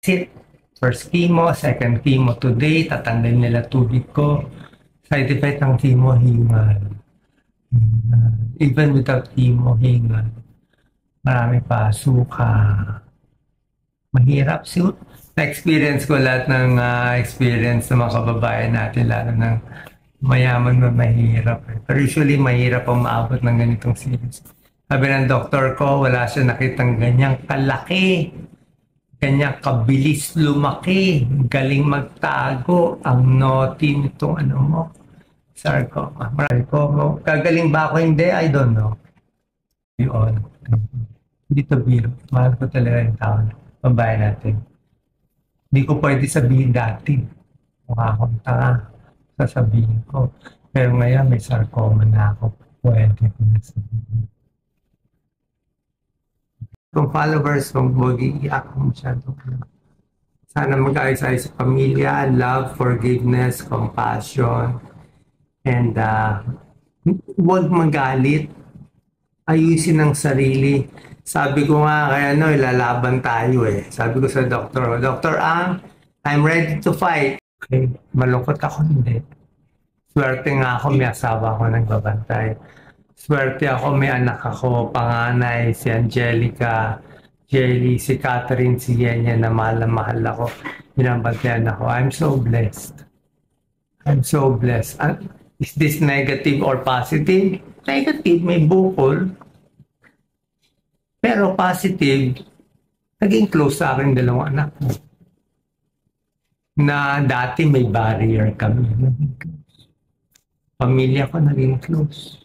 Sit. First chemo, second chemo today, tatanggalin nila tubig ko. Side effect ng chemo, hingal. Even without chemo, hingal. Marami pa, suka. Mahirap. So, na-experience ko lahat ng experience ng mga kababayan natin, lalo ng mayaman na mahirap. Pero usually, mahirap ang maabot ng ganitong series. Sabi ng doktor ko, wala siya nakitang ganyang kalaki. Kanya kabilis lumaki, galing magtago, ang naughty nitong ano mo, sarcoma. Marami ko, kagaling ba ako? Hindi, I don't know. Yun. Hindi to biro. Mahal ko talaga yung tao. Babae natin. Hindi ko pwede sabihin dati. Mukha akong tanga. Sasabihin ko. Pero ngayon may sarcoma na ako. Pwede ko na sabihin. Kung followers, kung mag-iiyak ko masyado. Sana mag-ayos-ayos sa pamilya, love, forgiveness, compassion, and huwag magalit, ayusin ang sarili. Sabi ko nga kaya ilalaban tayo eh. Sabi ko sa doktor, Dr. Ang, I'm ready to fight. Okay, malungkot ako, hindi. Swerte nga ako, may asawa ako nagbabantay. Swerte ako, may anak ako, panganay, si Angelica, Jelly, si Catherine, si Yenya, na mahal ako. Binabantayan ako. I'm so blessed. I'm so blessed. Is this negative or positive? Negative, may bukol. Pero positive, naging close sa akin dalawang anak ko. Na dati may barrier kami. Pamilya ko naging close.